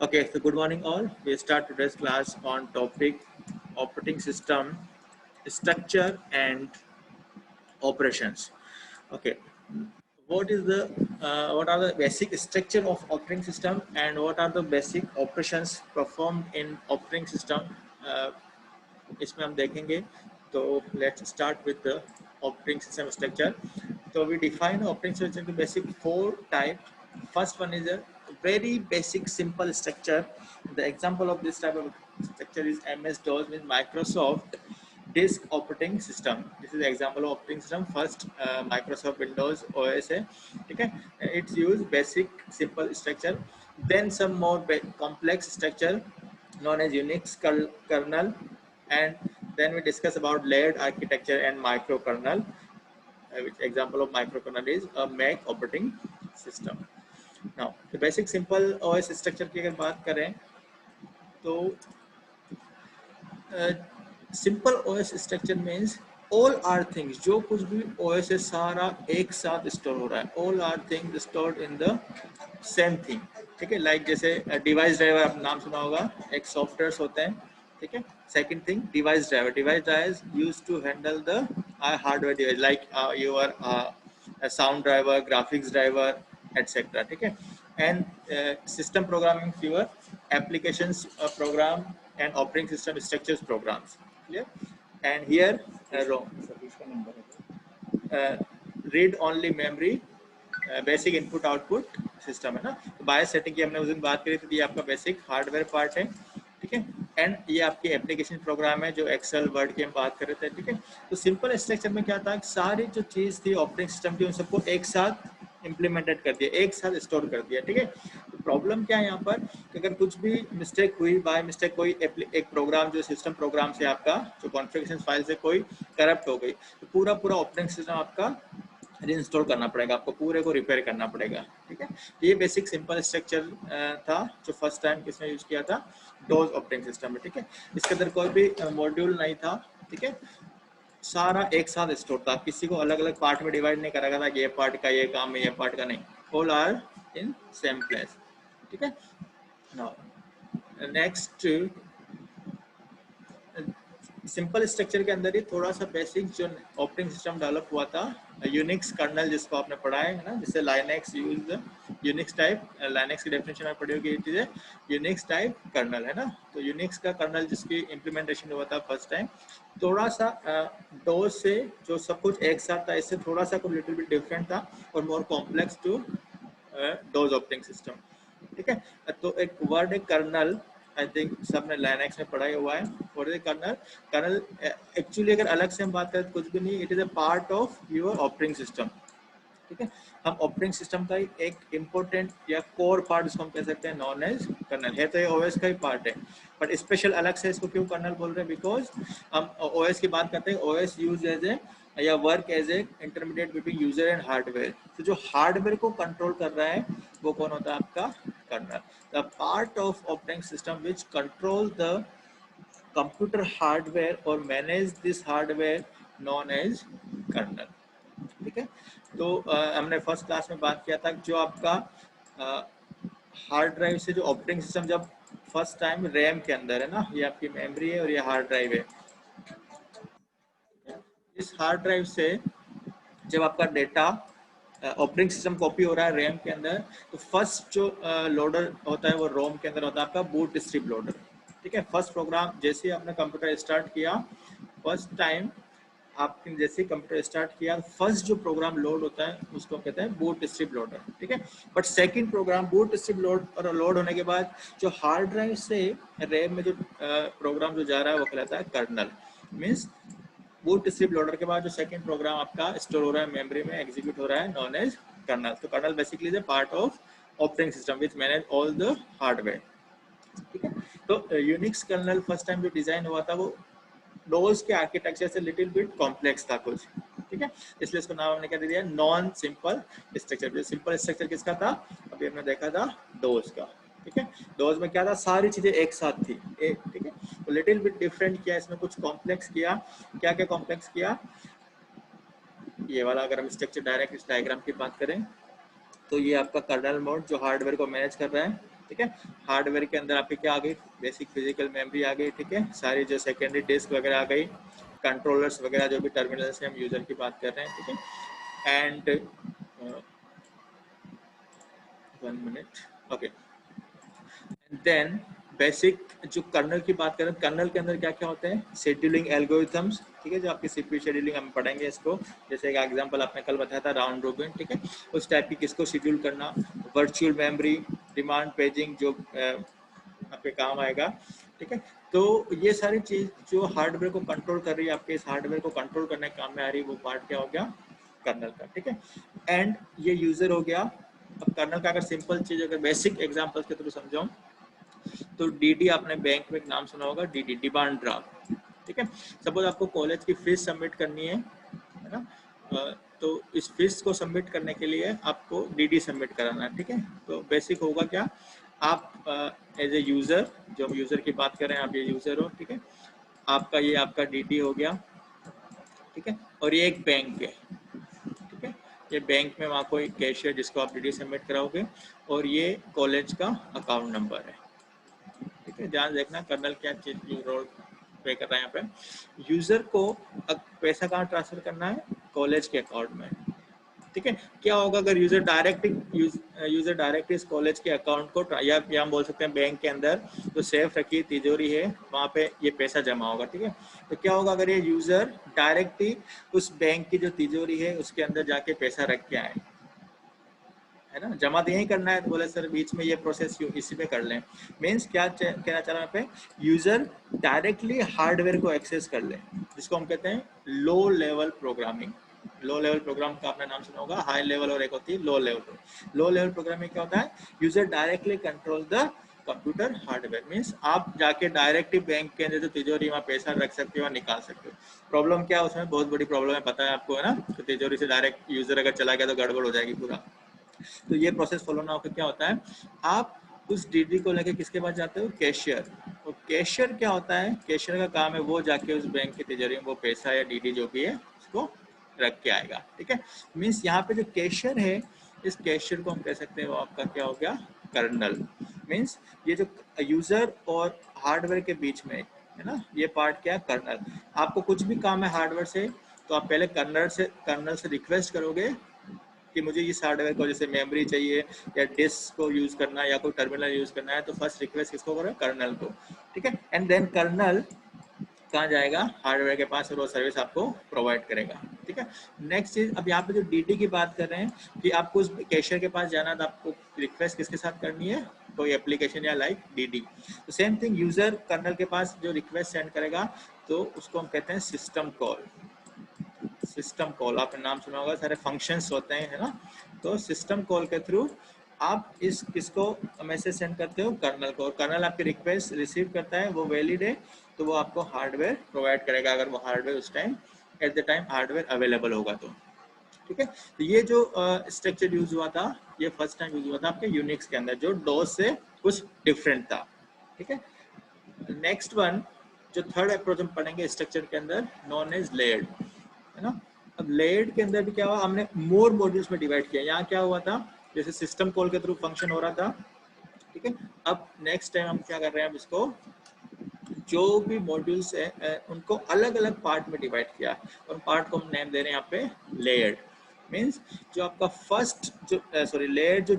Okay, so good morning all. We start today's class on topic operating system structure and operations. Okay, what are the basic structure of operating system and what are the basic operations performed in operating system? Uh, इसमें हम देखेंगे. तो let's start with the operating system structure. So we define operating system to basic four types. First one is a very basic simple structure. The example of this type of structure is MS-DOS, means Microsoft Disk Operating System. This is the example of operating system. First Microsoft Windows OS है, ठीक है. It's use basic simple structure. Then some more complex structure known as Unix kernel, and then we discuss about layered architecture and microkernel. Which example of microkernel is a Mac operating system. Now the basic simple OS structure की अगर बात करें तो simple OS structure means all are things, जो कुछ भी OS है सारा एक साथ स्टोर हो रहा है. All are things stored in the same thing, ठीक है. लाइक जैसे डिवाइस ड्राइवर, आप नाम सुना होगा, एक सॉफ्टवेयर होते हैं, ठीक है. Second thing device driver use to handle the hardware device like your sound driver, graphics driver, etcetera, ठीक है. And system programming fever applications program and operating system structures programs. Clear? And here read only memory, basic input output system है ना. तो बायस setting की हमने उस दिन बात करी थी. ये आपका बेसिक हार्डवेयर पार्ट है, ठीक है. एंड ये आपकी एप्लीकेशन प्रोग्राम है जो एक्सेल वर्ड की हम बात कर रहे थे, ठीक है. तो सिंपल स्ट्रक्चर में क्या था, सारी जो चीज़ थी ऑपरेटिंग सिस्टम की उन सबको एक साथ इम्प्लीमेंटेड कर दिया, एक साथ स्टोर कर दिया, ठीक है. तो प्रॉब्लम क्या है यहाँ पर कि अगर कुछ भी मिस्टेक हुई, बाय मिस्टेक कोई एक प्रोग्राम जो सिस्टम प्रोग्राम से आपका जो कॉन्फ़िगरेशन फाइल से कोई करप्ट हो गई, तो पूरा ऑपरेटिंग सिस्टम आपका रीइंस्टॉल करना पड़ेगा, आपको पूरे को रिपेयर करना पड़ेगा, ठीक है. ये बेसिक सिंपल स्ट्रक्चर था जो फर्स्ट टाइम किसने यूज किया था, डोज ऑपरेटिंग सिस्टम में, ठीक है. इसके अंदर कोई भी मॉड्यूल नहीं था, ठीक है. सारा एक साथ स्टोर था, किसी को अलग अलग पार्ट में डिवाइड नहीं करा गया था, ये पार्ट का ये काम है, ये पार्ट का नहीं. All are in same place, ठीक है. नाउ नेक्स्ट सिंपल स्ट्रक्चर के अंदर ही थोड़ा सा बेसिक जो ऑपरेटिंग सिस्टम डेवलप हुआ था, यूनिक्स कर्नल जिसको आपने पढ़ा है ना, जिससे Linux use Unix type, Linux की डेफिनेशन में पढ़ी होगी, it is Unix type kernel है ना. तो यूनिक्स का कर्नल जिसकी इम्प्लीमेंटेशन हुआ था फर्स्ट टाइम, थोड़ा सा डोज से जो सब कुछ एक साथ था, इससे थोड़ा सा कुछ लिटिल बिट डिफरेंट था और more complex to those operating system, ठीक है. तो एक वर्ड है कर्नल, आई थिंक सबने लाइनेक्स में पढ़ा हुआ है. और कर्नल, कर्नल एक्चुअली अगर अलग से हम बात करें तो कुछ भी नहीं, it is a part of your operating system, ठीक है. हम ऑपरेटिंग सिस्टम का एक इम्पोर्टेंट या कोर पार्ट इसको हम कह सकते हैं, नॉन एज कर्नल है. तो ये ओएस का ही पार्ट है, बट स्पेशल अलग से इसको क्यों कर्नल बोल रहे हैं, बिकॉज हम ओएस की बात करते हैं, ओएस यूज एज ए या work as a intermediate between user and hardware. तो जो हार्डवेयर को कंट्रोल कर रहा है वो कौन होता है, आपका kernel. The part of operating system which control the computer hardware और manage this hardware known as kernel, ठीक है. तो हमने फर्स्ट क्लास में बात किया था जो आपका हार्ड ड्राइव से जो ऑपरेटिंग सिस्टम जब फर्स्ट टाइम रैम के अंदर है ना, ये आपकी मेमोरी है और ये हार्ड ड्राइव है. इस हार्ड ड्राइव से जब आपका डेटा ऑपरेटिंग सिस्टम कॉपी हो रहा है रैम के अंदर, तो फर्स्ट जो लोडर होता है वो रोम के अंदर होता है आपका बूट स्ट्रिप लोडर, ठीक है. फर्स्ट प्रोग्राम जैसे ही आपने कंप्यूटर स्टार्ट किया, फर्स्ट टाइम आपने जैसे कंप्यूटर स्टार्ट किया, फर्स्ट जो प्रोग्राम लोड होता है उसको कहते हैं बूट स्ट्रिप लोडर, ठीक है. But second program boot strip load होने के बाद जो हार्ड ड्राइव से रैम में जो प्रोग्राम जो जा रहा है वो कहलाता है kernel. Means boot strip loader के बाद जो सेकंड प्रोग्राम आपका स्टोर हो रहा है मेमोरी में, एग्जीक्यूट हो रहा है, नॉन एज कर्नल. तो kernel basically is a part of operating system which manage all the hardware, ठीक है. तो यूनिक्स कर्नल फर्स्ट टाइम जो डिजाइन हुआ था वो डोज के आर्किटेक्चर से लिटिल बिट कॉम्प्लेक्स था कुछ, ठीक है. इसलिए इसको नाम हमने क्या दे दिया, नॉन सिंपल स्ट्रक्चर. जो सिंपल स्ट्रक्चर किसका था, अभी हमने देखा था डोज का, ठीक है. डोज में क्या था, सारी चीजें एक साथ थी, ठीक है. तो लिटिल बिट डिफरेंट किया, इसमें कुछ कॉम्प्लेक्स किया. क्या क्या कॉम्प्लेक्स किया, ये वाला अगर हम स्ट्रक्चर डायरेक्ट इस डायग्राम की बात करें तो ये आपका कर्नल मोड जो हार्डवेयर को मैनेज कर रहा है, ठीक है। हार्डवेयर के अंदर आपकी क्या आ गई, बेसिक फिजिकल मेमोरी आ गई, ठीक है। सारी जो सेकेंडरी डिस्क वगैरह आ गई, कंट्रोलर्स वगैरह जो भी टर्मिनल से हम यूजर की बात कर रहे हैं, ठीक है। And 1 minute, okay. Then basic जो कर्नल की बात करें, कर्नल के अंदर क्या क्या होते हैं, शेड्यूलिंग एल्गोरिथम्स, ठीक है, जो आपकी सीपीयू शेड्यूलिंग हम पढ़ेंगे इसको। जैसे एक एग्जांपल आपने कल बताया था राउंड रोबिन, ठीक है, उस टाइप की किसको शेड्यूल करना। वर्चुअल मेमोरी, डिमांड पेजिंग जो आपके काम आएगा, ठीक है। तो ये सारी चीज जो हार्डवेयर को कंट्रोल कर रही है, आपके इस हार्डवेयर को कंट्रोल करने के काम में आ रही है, वो पार्ट क्या हो गया, कर्नल का, ठीक है। एंड ये यूजर हो गया। अब कर्नल का अगर सिंपल चीज अगर बेसिक एग्जांपल्स के थ्रू समझाऊं तो डीडी, आपने बैंक में एक नाम सुना होगा, डीडी, डिमांड ड्राफ्ट, ठीक है। सपोज आपको कॉलेज की फीस सबमिट करनी है ना, तो इस फीस को सबमिट करने के लिए आपको डीडी सबमिट कराना है, ठीक है। तो बेसिक होगा क्या, आप एज ए यूजर, जो हम यूजर की बात कर रहे हैं, आप ये यूजर हो, ठीक है। आपका ये आपका डीडी हो गया, ठीक है। और ये एक बैंक है, ठीक है। ये बैंक में वहाँ कोई कैशियर जिसको आप डीडी सबमिट कराओगे, और ये कॉलेज का अकाउंट नंबर है, ठीक है। ध्यान देखना कर्नल क्या चीज रोल प्ले कर रहा है यहाँ पे। यूजर को पैसा कहाँ ट्रांसफर करना है, कॉलेज के अकाउंट में, ठीक है। क्या होगा अगर यूजर डायरेक्ट इस कॉलेज के अकाउंट को, या हम बोल सकते हैं बैंक के अंदर जो सेफ रखी तिजोरी है वहाँ पे ये पैसा जमा होगा, ठीक है। तो क्या होगा अगर ये यूजर डायरेक्ट ही उस बैंक की जो तिजोरी है उसके अंदर जाके पैसा रख के आए, है ना, जमा तो यही करना है, तो बोले सर बीच में ये प्रोसेस क्यों, इसी पे कर लें। मीन्स क्या कहना चाह रहा है, यूजर डायरेक्टली हार्डवेयर को एक्सेस कर ले, जिसको हम कहते हैं low level programming. Low level program का आपने नाम सुना होगा, हाई लेवल और एक होती है लो लेवल। लो लेवल प्रोग्रामिंग क्या होता है, user directly control the computer hardware. Means आप जाके डायरेक्टली बैंक के अंदर जो तिजोरी वहाँ पैसा रख सकते हो और निकाल सकते हो। प्रॉब्लम क्या है उसमें, बहुत बड़ी प्रॉब्लम है, पता है आपको, है ना। तो तिजोरी से डायरेक्ट यूजर अगर चला गया तो गड़बड़ हो जाएगी पूरा। तो ये प्रोसेस फॉलो ना होकर क्या होता है, आप उस डीडी को लेके किसके पास जाते हो, कैशियर। और कैशियर क्या होता है, कैशियर का काम है वो जाके उस बैंक की तिजोरी में वो पैसा या डीडी जो भी है उसको रख के आएगा, ठीक है। मीन्स यहाँ पे जो कैशियर है, इस कैशियर को हम कह सकते हैं वो आपका क्या हो गया, कर्नल। मीन्स ये जो यूजर और हार्डवेयर के बीच में है ना, ये पार्ट क्या है, कर्नल। आपको कुछ भी काम है हार्डवेयर से, तो आप पहले कर्नल से रिक्वेस्ट करोगे कि मुझे इस हार्डवेयर को, जैसे मेमोरी चाहिए या डिस्क को यूज करना है या कोई टर्मिनल यूज करना है, तो फर्स्ट रिक्वेस्ट किसको करो, कर्नल को, ठीक है। एंड देन कर्नल कहाँ जाएगा, हार्डवेयर के पास, और वो सर्विस आपको प्रोवाइड करेगा, ठीक है। नेक्स्ट चीज, अब यहाँ पे जो डीडी की बात कर रहे हैं कि आपको उस कैशियर के पास जाना, तो आपको रिक्वेस्ट किसके साथ करनी है, कोई एप्लीकेशन या लाइक डीडी। तो सेम थिंग, यूजर कर्नल के पास जो रिक्वेस्ट सेंड करेगा तो उसको हम कहते हैं सिस्टम कॉल। सिस्टम कॉल आपने नाम सुना होगा, सारे फंक्शंस होते हैं, है ना। तो सिस्टम कॉल के थ्रू आप इस किसको मैसेज सेंड करते हो, कर्नल को, और कर्नल आपकी रिक्वेस्ट रिसीव करता है, वो वैलिड है तो वो आपको हार्डवेयर प्रोवाइड करेगा, अगर वो हार्डवेयर उस time at the time hardware available होगा तो, ठीक है। तो ये जो स्ट्रक्चर यूज हुआ था, ये फर्स्ट टाइम यूज हुआ था आपके यूनिक्स के अंदर, जो डोस से कुछ डिफरेंट था, ठीक है। नेक्स्ट वन, जो थर्ड अप्रोच हम पढ़ेंगे स्ट्रक्चर के अंदर, नॉन एज लेयर्ड, है ना। अब लेयर्ड के अंदर भी क्या हुआ, हमने मोर मॉड्यूल्स में डिवाइड किया। यहाँ क्या हुआ था, जैसे सिस्टम कॉल के थ्रू फंक्शन हो रहा था, ठीक है। अब नेक्स्ट टाइम हम क्या कर रहे हैं, अब इसको जो भी मॉड्यूल्स है उनको अलग अलग पार्ट में डिवाइड किया, और पार्ट को हम नेम दे रहे हैं यहाँ पे लेयर्ड। मीन्स जो आपका फर्स्ट जो सॉरी लेयर जो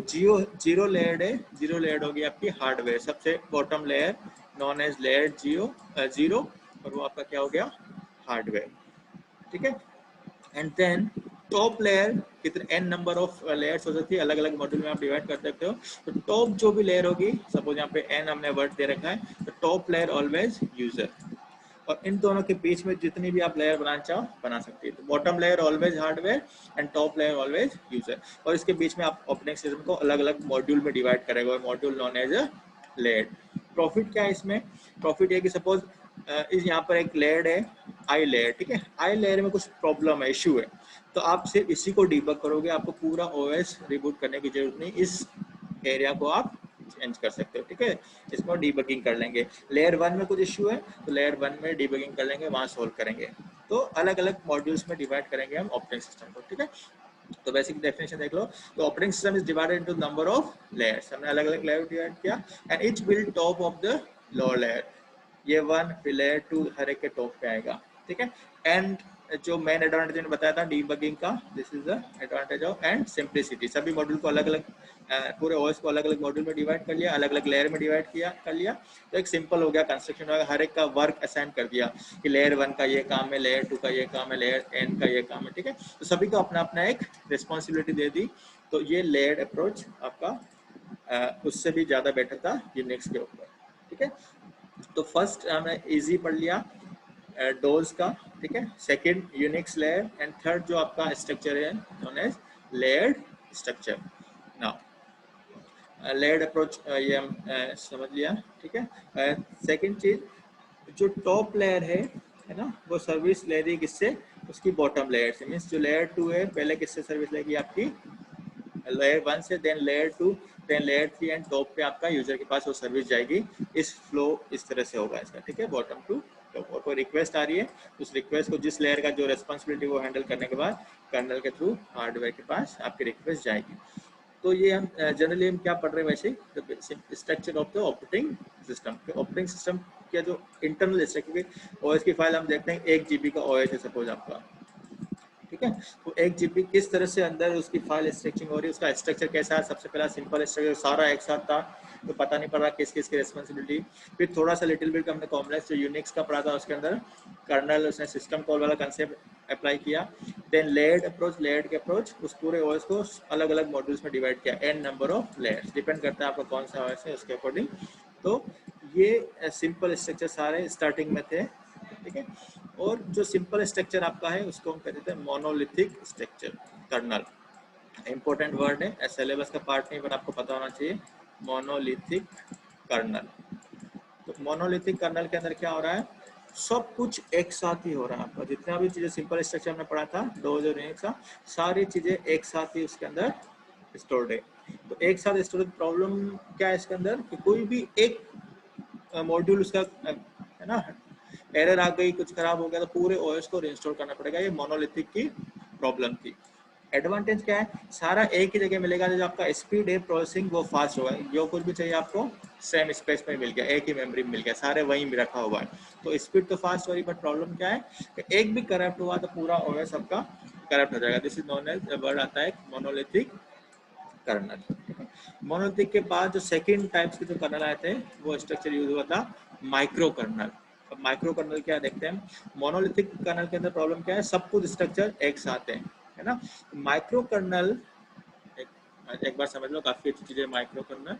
जीरो लेयर्ड है, जीरो लेयर्ड होगी आपकी हार्डवेयर, सबसे bottom layer known edge layer zero, और वो आपका क्या हो गया, हार्डवेयर, ठीक है। एंड देन टॉप लेयर, कितने एन नंबर ऑफ लेयर्स हो सकती है, अलग अलग मॉड्यूल में आप डिवाइड कर सकते हो। तो टॉप जो भी लेयर होगी, सपोज यहाँ पे एन हमने वर्ड दे रखा है, तो टॉप लेयर ऑलवेज यूजर, और इन दोनों के बीच में जितनी भी आप लेयर बनाना चाहो बना सकते हैं। तो bottom layer always hardware and top layer always user, और इसके बीच में आप ऑपरेटिंग सिस्टम को अलग अलग मॉड्यूल में डिवाइड करेगा, और module known edge layer. Profit क्या है इसमें, प्रॉफिट ये कि सपोज इस यहाँ पर एक लेयर है आई लेयर, ठीक है। आई लेयर में कुछ प्रॉब्लम है, इशू है, तो आप सिर्फ इसी को डीबग करोगे, आपको पूरा ओएस रिबूट करने की जरूरत नहीं, इस एरिया को आप चेंज कर सकते हो, ठीक है। इसको डीबगिंग कर लेंगे। लेयर 1 में कुछ इशू है तो लेयर 1 में डीबगिंग कर लेंगे, वहां सोल्व करेंगे। तो अलग अलग मॉड्यूल्स में डिवाइड करेंगे हम ऑपरेटिंग सिस्टम को, ठीक है। तो बेसिक डेफिनेशन देख लो। तो operating system is divided into number of layers, हमने अलग अलग लेयर डिवाइड किया, and each build top of the lower layer, ये 1 फिर लेयर 2 हर एक के टॉप पे आएगा, ठीक है। एंड जो मेन एडवांटेज मैंने बताया था डीबगिंग का, this is the advantage of and simplicity. सभी मॉड्यूल को अलग अलग, पूरे ओएस को अलग अलग मॉड्यूल में डिवाइड कर लिया, अलग अलग लेयर में डिवाइड किया कर लिया, तो एक सिंपल हो गया कंस्ट्रक्शन, हर एक का वर्क असाइन कर दिया कि लेयर 1 का ये काम है, लेयर 2 का ये काम है, लेयर n का ये काम है, ठीक है। तो सभी को अपना अपना एक रिस्पॉन्सिबिलिटी दे दी। तो ये लेयर्ड अप्रोच आपका उससे भी ज्यादा बेटर था यूनिक्स के ऊपर, ठीक है। तो फर्स्ट हमने इजी पढ़ लिया डोज का, ठीक है। Second Unix layer, and third जो आपका स्ट्रक्चर है known as layered structure. Now layered approach ये हम समझ लिया, ठीक है। सेकंड चीज, जो टॉप लेयर है ना, वो सर्विस ले रही किससे, उसकी बॉटम लेयर से, मीन्स जो लेयर 2 है पहले किससे सर्विस लेगी, आपकी लेयर 1 से, then layer 2, then layer 3, and top पे आपका यूजर के पास वो सर्विस जाएगी। इस फ्लो इस तरह से होगा इसका, ठीक है, बॉटम टू टॉप। और कोई रिक्वेस्ट आ रही है, उस रिक्वेस्ट को जिस लेयर का जो रेस्पॉन्सिबिलिटी वो हैंडल करने के बाद कर्नल के थ्रू हार्डवेयर के पास आपकी रिक्वेस्ट जाएगी। तो ये हम जनरली हम क्या पढ़ रहे हैं वैसे, structure of the operating system. Operating system का जो इंटरनल स्ट्रक्चर, क्योंकि ओएस की फाइल हम देखते हैं 1 GB का ओएस है सपोज आपका, ठीक है। तो 1 GB किस तरह से अंदर उसकी फाइल स्ट्रक्चरिंग हो रही है, उसका स्ट्रक्चर कैसा है, सबसे पहला सिंपल स्ट्रक्चर सारा एक साथ था, तो पता नहीं पड़ रहा किस किस की रेस्पॉन्सिबिलिटी। फिर थोड़ा सा लिटिल बिट हमने कॉम्प्लेक्स जो यूनिक्स का पढ़ा था, उसके अंदर कर्नल उसने सिस्टम कॉल वाला कंसेप्ट अप्लाई किया। देन लेयर्ड अप्रोच, लेयर्ड के अप्रोच उस पूरे ओएस को अलग अलग मॉड्यूल्स में डिवाइड किया, N number of layers, depend करता है आपका कौन सा ओएस है उसके अकॉर्डिंग। तो ये सिंपल स्ट्रक्चर सारे स्टार्टिंग में थे, ठीक है। और जो सिंपल स्ट्रक्चर आपका है उसको हम कहते हैं monolithic structure, kernel. Important word है, सिलेबस का पार्ट नहीं, पर आपको पता होना चाहिए, मोनोलिथिक कर्नल। तो मोनोलिथिक कर्नल के अंदर क्या हो रहा है, सब कुछ एक साथ ही हो रहा है आपका, जितना भी चीजें सिंपल स्ट्रक्चर हमने पढ़ा था डोज और यूनिक्स का, सारी चीजें एक साथ ही उसके अंदर स्टोर्ड है। तो एक साथ स्टोरेज प्रॉब्लम क्या है इसके अंदर, कि कोई भी एक मॉड्यूल उसका है ना एरर आ गई, कुछ खराब हो गया, तो पूरे ओएस को रीइंस्टॉल करना पड़ेगा। ये मोनोलिथिक की प्रॉब्लम थी। एडवांटेज क्या है, सारा एक ही जगह मिलेगा, जो आपका स्पीड है प्रोसेसिंग वो फास्ट होगा, जो कुछ भी चाहिए आपको सेम स्पेस में मिल गया, एक ही मेमोरी में मिल गया, सारे वहीं भी रखा हुआ है, तो स्पीड तो फास्ट हो रही, बट प्रॉब्लम क्या है कि एक भी करप्ट हुआ तो पूरा ओएस आपका करप्ट हो जाएगा। This is known as word आता है मोनोलिथिक कर्नल। मोनोलिथिक के बाद जो सेकंड टाइप्स के जो कर्नल आए थे, वो स्ट्रक्चर यूज हुआ था माइक्रो कर्नल। अब माइक्रो कर्नल क्या देखते हैं, मोनोलिथिक कर्नल के अंदर प्रॉब्लम क्या है, सब कुछ स्ट्रक्चर एक साथ है ना। माइक्रो कर्नल एक बार समझ लो, काफी अच्छी चीज है माइक्रो कर्नल।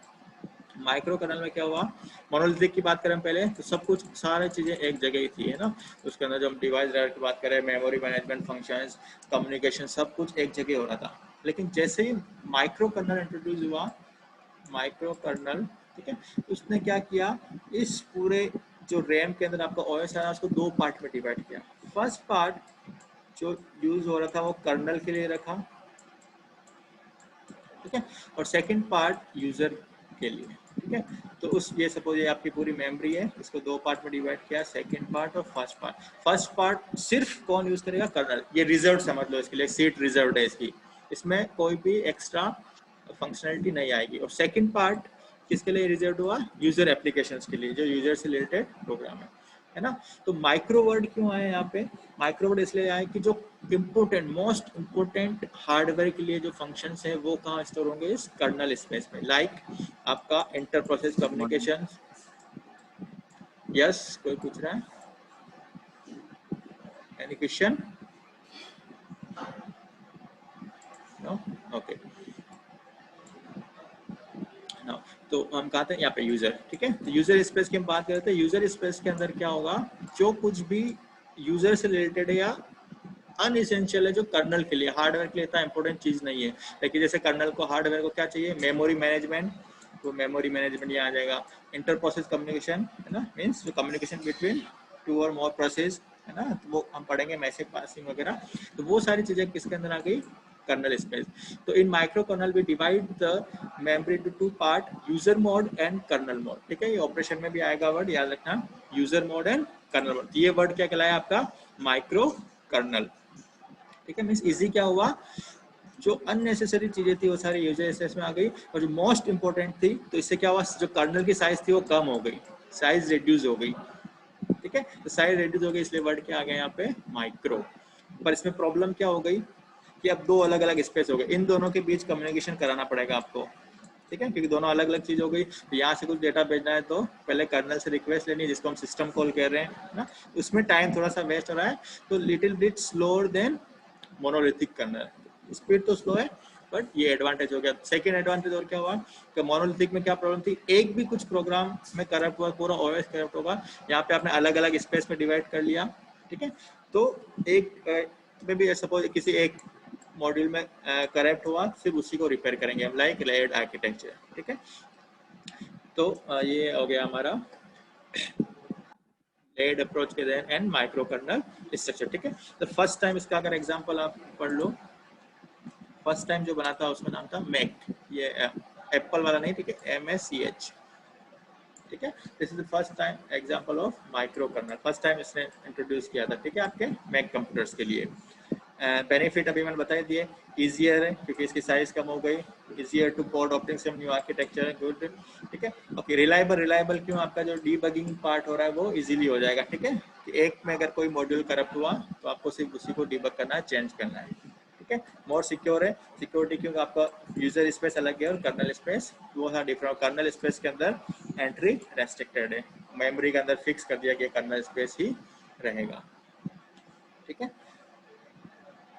माइक्रो कर्नल में क्या हुआ, मोनोलिथिक की बात करें पहले, तो सब कुछ सारी चीजें एक जगह ही थी, है ना। उसके अंदर जो हम डिवाइस ड्राइवर की बात करें, मेमोरी मैनेजमेंट फंक्शंस, कम्युनिकेशन, सब कुछ एक जगह हो रहा था। लेकिन जैसे ही माइक्रो कर्नल इंट्रोड्यूस हुआ, माइक्रो कर्नल, ठीक है, उसने क्या किया, इस पूरे जो रैम के अंदर आपका ओएस है उसको दो पार्ट में डिवाइड किया। फर्स्ट पार्ट जो यूज हो रहा था वो कर्नल के लिए रखा, ठीक है, और सेकंड पार्ट यूजर के लिए, ठीक है। तो उस ये सपोज ये आपकी पूरी मेमोरी है, इसको दो पार्ट में डिवाइड किया, सेकंड पार्ट और फर्स्ट पार्ट। फर्स्ट पार्ट सिर्फ कौन यूज करेगा, कर्नल, ये रिजर्व समझ लो इसके लिए, सीट रिजर्व है इसकी, इसमें कोई भी एक्स्ट्रा फंक्शनलिटी नहीं आएगी। और सेकंड पार्ट किसके लिए रिजर्व हुआ, यूजर एप्लीकेशंस के लिए, जो यूजर से रिलेटेड प्रोग्राम है ना। तो माइक्रो वर्ड क्यों आए यहाँ पे, माइक्रो वर्ड इसलिए आए कि जो इम्पोर्टेंट मोस्ट इम्पोर्टेंट हार्डवेयर के लिए जो फंक्शंस है वो कहाँ स्टोर होंगे, इस कर्नल स्पेस में। लाइक आपका इंटर प्रोसेस कम्युनिकेशन। यस, कोई पूछ रहा है, any question? No, okay. No, तो हम कहते हैं यहाँ पे यूजर, ठीक है। तो यूजर स्पेस की हम बात करते हैं। यूजर स्पेस के अंदर क्या होगा, जो कुछ भी यूजर से रिलेटेड है या अनइसेंशियल है, जो कर्नल के लिए, हार्डवेयर के लिए इतना इंपॉर्टेंट चीज नहीं है, लेकिन जैसे कर्नल को, हार्डवेयर को क्या चाहिए, मेमोरी मैनेजमेंट, तो मेमोरी मैनेजमेंट यहाँ आ जाएगा। इंटर प्रोसेस कम्युनिकेशन, है ना, मीन्स जो कम्युनिकेशन बिटवीन टू और मोर प्रोसेस, है ना, तो वो हम पढ़ेंगे, मैसेज पासिंग वगैरह, तो वो सारी चीजें किसके अंदर आ गई, कर्नल स्पेस। तो in micro kernel we divide the memory to two part, user mode and kernel mode, ठीक है। ये ऑपरेशन में भी आएगा वर्ड, याद रखना, user mode and kernel mode. ये वर्ड क्या कहलाया आपका, माइक्रो कर्नल, ठीक है। मीन्स इजी क्या हुआ, जो अननेसेसरी चीजें थी वो सारी यूजर स्पेस में आ गई, और जो मोस्ट इंपॉर्टेंट थी तो इससे क्या हुआ, जो कर्नल की साइज थी वो कम हो गई, साइज रिड्यूस हो गई। ठीक है, तो साइज रिड्यूस हो गई इसलिए वर्ड क्या आ गया यहाँ पे माइक्रो। पर इसमें प्रॉब्लम क्या हो गई कि अब दो अलग अलग स्पेस हो गए, इन दोनों के बीच कम्युनिकेशन कराना पड़ेगा आपको। ठीक है, क्योंकि दोनों अलग अलग चीज हो गई। तो यहाँ से कुछ डेटा भेजना है तो पहले कर्नल से रिक्वेस्ट लेनी है, जिसको हम सिस्टम कॉल कह रहे हैं ना, उसमें टाइम थोड़ा सा वेस्ट हो रहा है, तो little bit slower than monolithic kernel. Speed तो स्लो है बट ये एडवांटेज हो गया। सेकंड एडवांटेज और क्या हुआ कि मोनोलिथिक में क्या प्रॉब्लम थी, एक भी कुछ प्रोग्राम में करप्ट हुआ, पूरा ओएस करप्ट होगा। यहाँ पे आपने अलग अलग स्पेस में डिवाइड कर लिया। ठीक है, तो एक में भी सपोज किसी एक मॉड्यूल में करप्ट हुआ, सिर्फ उसी को रिपेयर करेंगे हम, लाइक लेयर्ड आर्किटेक्चर। ठीक है, तो ये हो गया हमारा लेयर्ड अप्रोच के then and micro kernel structure. ठीक है, तो फर्स्ट टाइम इसका अगर एग्जांपल आप पढ़ लो, फर्स्ट टाइम जो बना था उसका नाम था मैक, ये एप्पल वाला नहीं, ठीक है, MACH। ठीक है, this is the first time example of micro kernel, first time इसने इंट्रोड्यूस किया था। ठीक है, आपके मैक कंप्यूटर्स के लिए। बेनिफिट अभी मैंने बता दिए, इजियर है क्योंकि इसकी साइज कम हो गई, easier to code operating system, new architecture, good. ठीक है, ओके, रिलायबल, रिलायबल क्यों, आपका जो डीबगिंग पार्ट हो रहा है वो इजीली हो जाएगा। ठीक है, कि एक में अगर कोई मॉड्यूल करप्ट हुआ तो आपको सिर्फ उसी को डीबग करना है, चेंज करना है। ठीक है, मोर सिक्योर है, सिक्योरिटी क्योंकि आपका यूजर स्पेस अलग है और कर्नल स्पेस वो है डिफरेंट। कर्नल स्पेस के अंदर एंट्री रेस्ट्रिक्टेड है, मेमोरी के अंदर फिक्स कर दिया गया कर्नल स्पेस ही रहेगा। ठीक है,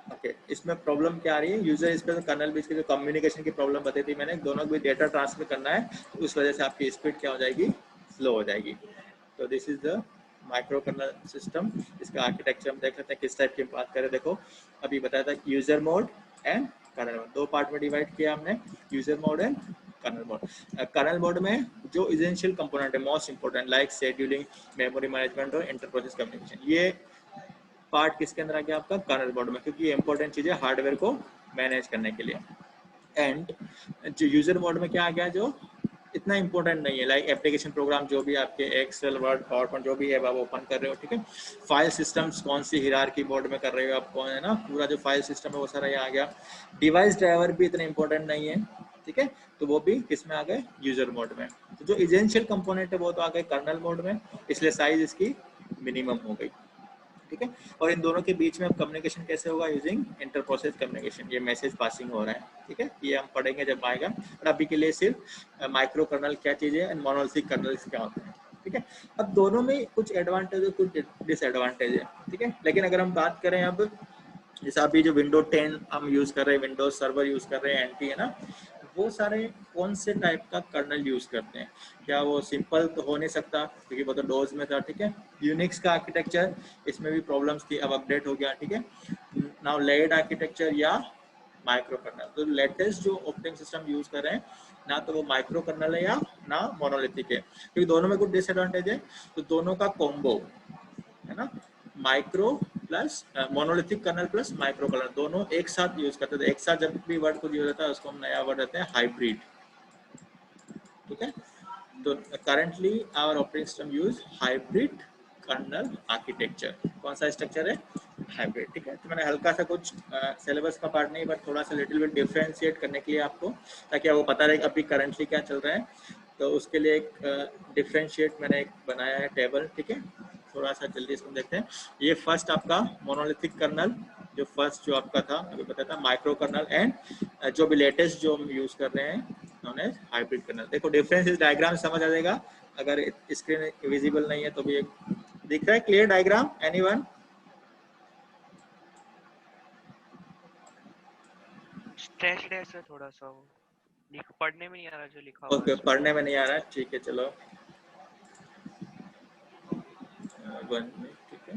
ओके, इसमें प्रॉब्लम क्या आ रही है, यूजर स्पेस और कर्नल बीच की जो कम्युनिकेशन की प्रॉब्लम बताई थी मैंने, दोनों को डेटा ट्रांसफर करना है तो उस वजह से आपकी स्पीड क्या हो जाएगी, स्लो हो जाएगी। तो this is the micro kernel system. इसका आर्किटेक्चर हम देख लेते हैं किस टाइप की बात करें। देखो अभी बताया था user mode and kernel mode, दो पार्ट में डिवाइड किया हमने, user mode and kernel mode. Kernel mode में जो इसेंशियल कंपोनेंट है, most important, like scheduling, memory management और इंटर प्रोसेस कम्युनिकेशन, ये पार्ट किसके अंदर आ गया, आपका कर्नल मोड में, क्योंकि ये इंपॉर्टेंट चीज है हार्डवेयर को मैनेज करने के लिए। एंड जो यूजर मोड में क्या आ गया, जो इतना इंपॉर्टेंट नहीं है, लाइक एप्लीकेशन प्रोग्राम जो भी आपके एक्सेल, वर्ड, पावर पॉइंट जो भी है आप ओपन कर रहे हो। ठीक है, फाइल सिस्टम्स कौन सी हिरार्की मोड में कर रहे हो आप, कौन है ना, पूरा जो फाइल सिस्टम है वो सारा ये आ गया। डिवाइस ड्राइवर भी इतने इंपॉर्टेंट नहीं है। ठीक है, तो वो भी किस में आ गए, यूजर मोड में। तो जो इसेंशियल कंपोनेंट है वो तो आ गए कर्नल मोड में, इसलिए साइज इसकी मिनिमम हो गई। ठीक है, और इन दोनों के बीच में अब कम्युनिकेशन कैसे होगा, यूजिंग इंटर प्रोसेस कम्युनिकेशन, ये मैसेज पासिंग हो रहा है। ठीक है, ये हम पढ़ेंगे जब आएगा, और अभी के लिए सिर्फ माइक्रो कर्नल क्या चीज है एंड मोनोलिथिक कर्नल क्या होता है। ठीक है, अब दोनों में कुछ एडवांटेज है कुछ डिसएडवांटेज है। ठीक है, लेकिन अगर हम बात करें अब, जैसे अभी जो विंडो 10 हम यूज कर रहे हैं, विंडोज सर्वर यूज कर रहे हैं, एनटी है ना, वो सारे कौन से टाइप का कर्नल यूज करते हैं, क्या वो सिंपल तो हो नहीं सकता क्योंकि वो तो डोज में था। ठीक है, यूनिक्स का आर्किटेक्चर, इसमें भी प्रॉब्लम्स थी, अब अपडेट हो गया। ठीक है, नाउ लेयर्ड आर्किटेक्चर या माइक्रो कर्नल, तो लेटेस्ट जो ऑपरेटिंग सिस्टम यूज कर रहे हैं ना, तो वो माइक्रो कर्नल है या ना मोनोलिथिक है, क्योंकि दोनों में कुछ डिसएडवांटेज है, तो दोनों का कॉम्बो है ना, micro plus monolithic kernel plus micro kernel, दोनों एक साथ यूज करते थे। एक साथ जब भी वर्ड को यूज होता है उसको हम नया वर्ड देते हैं हाइब्रिड। ठीक है, तो currently our operating system use hybrid kernel architecture. कौन सा स्ट्रक्चर है, हाइब्रिड। ठीक है, तो मैंने हल्का सा कुछ सिलेबस का पार्ट नहीं बट थोड़ा सा लिटिल बिट डिफरेंशिएट करने के लिए आपको, ताकि आपको पता रहे अभी करंटली क्या चल रहा है, तो उसके लिए एक डिफरेंशिएट मैंने एक बनाया है टेबल। ठीक है, थोड़ा सा जल्दी इसको देखते हैं। ये फर्स्ट आपका मोनोलिथिक कर्नल, जो फर्स्ट जो आपका था अभी बताया था माइक्रो कर्नल, एंड जो भी लेटेस्ट जो हम यूज कर रहे हैं नॉन एज हाइब्रिड कर्नल। देखो डिफरेंस इस डायग्राम समझ आ जाएगा, अगर स्क्रीन विजिबल नहीं है तो भी एक दिख रहा है क्लियर डायग्राम, एनीवन? स्ट्रेच्ड है सर, थोड़ा सा वो पढ़ने में नहीं आ रहा जो लिखा हुआ है ओके, उसमें। पढ़ने में नहीं आ रहा, ठीक है, चलो 1 मिनट। ठीक है,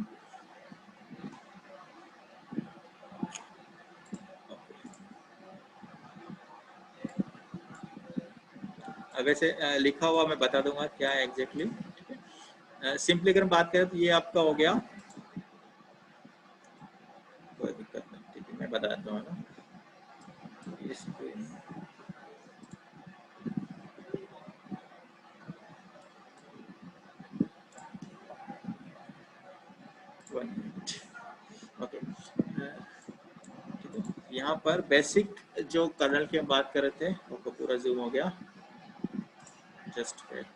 वैसे लिखा हुआ मैं बता दूंगा क्या है एग्जैक्टली। ठीक है, सिंपली अगर हम बात करें तो ये आपका हो गया, कोई दिक्कत नहीं, ठीक है, मैं बताता हूँ ना इसको। 1 मिनट, ओके, ठीक है, यहाँ यहाँ पर बेसिक जो कर्नल की हम बात कर रहे थे वो पूरा जूम हो गया, जस्ट वेट।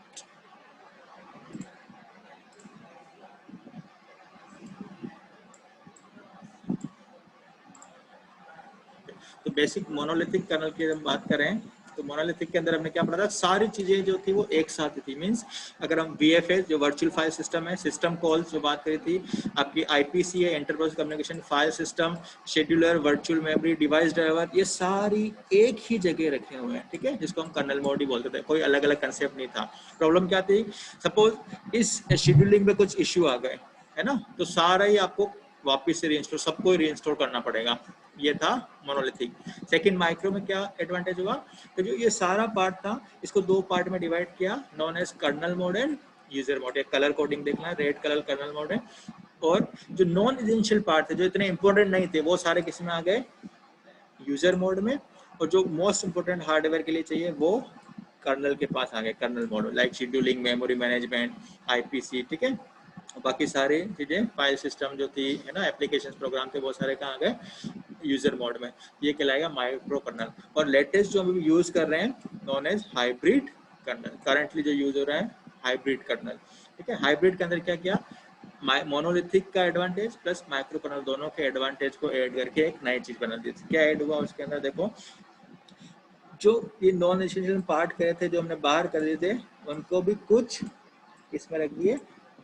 तो बेसिक मोनोलिथिक कर्नल की हम बात करें तो मोनोलिथिक के अंदर हमने क्या पढ़ा था, सारी चीजें जो थी वो एक साथ थी। मींस अगर हम VFS जो वर्चुअल फाइल सिस्टम है, सिस्टम कॉल्स जो बात करी थी, आपकी IPC है enterprise communication file system, scheduler, virtual memory, device driver, ये सारी एक ही जगह रखे हुए हैं, ठीक है, जिसको हम कर्नल मोड ही बोलते थे। कोई अलग अलग कंसेप्ट नहीं था। प्रॉब्लम क्या थी, सपोज इस शेड्यूलिंग में कुछ इश्यू आ गए, है ना, तो सारा ही आपको वापस से रीइंस्टॉल, सबको रीइंस्टॉल करना पड़ेगा। ये था मोनोलिथिक। सेकंड माइक्रो में क्या एडवांटेज हुआ, तो जो ये सारा पार्ट था इसको दो पार्ट में डिवाइड किया, known as kernel mode and user mode. एक कलर कोडिंग देखना, रेड कलर कर्नल मोड है, और जो नॉन एसेंशियल पार्ट थे जो इतने इंपॉर्टेंट नहीं थे वो सारे किस में आ गए, यूजर मोड में, और जो मोस्ट इंपोर्टेंट हार्डवेयर के लिए चाहिए वो कर्नल के पास आ गए, kernel mode, like scheduling, memory management, IPC, ठीक है। बाकी सारी चीजें फाइल सिस्टम जो थी, है ना, एप्लीकेशंस प्रोग्राम थे, वो सारे कहाँ आ गए, यूजर मोड में। ये कहलाएगा माइक्रो कर्नल। और लेटेस्ट जो हम यूज कर रहे हैं known as hybrid kernel, currently जो यूज हो रहा है हाइब्रिड कर्नल, ठीक है। हाइब्रिड के अंदर क्या किया, मोनोलिथिक का एडवांटेज प्लस माइक्रो कर्नल दोनों के एडवांटेज को ऐड करके एक नई चीज बना दी थी। क्या ऐड हुआ उसके अंदर, देखो जो ये नॉन एसेंशियल पार्ट कहे थे जो हमने बाहर कर दिए थे, उनको भी कुछ इसमें रख दिए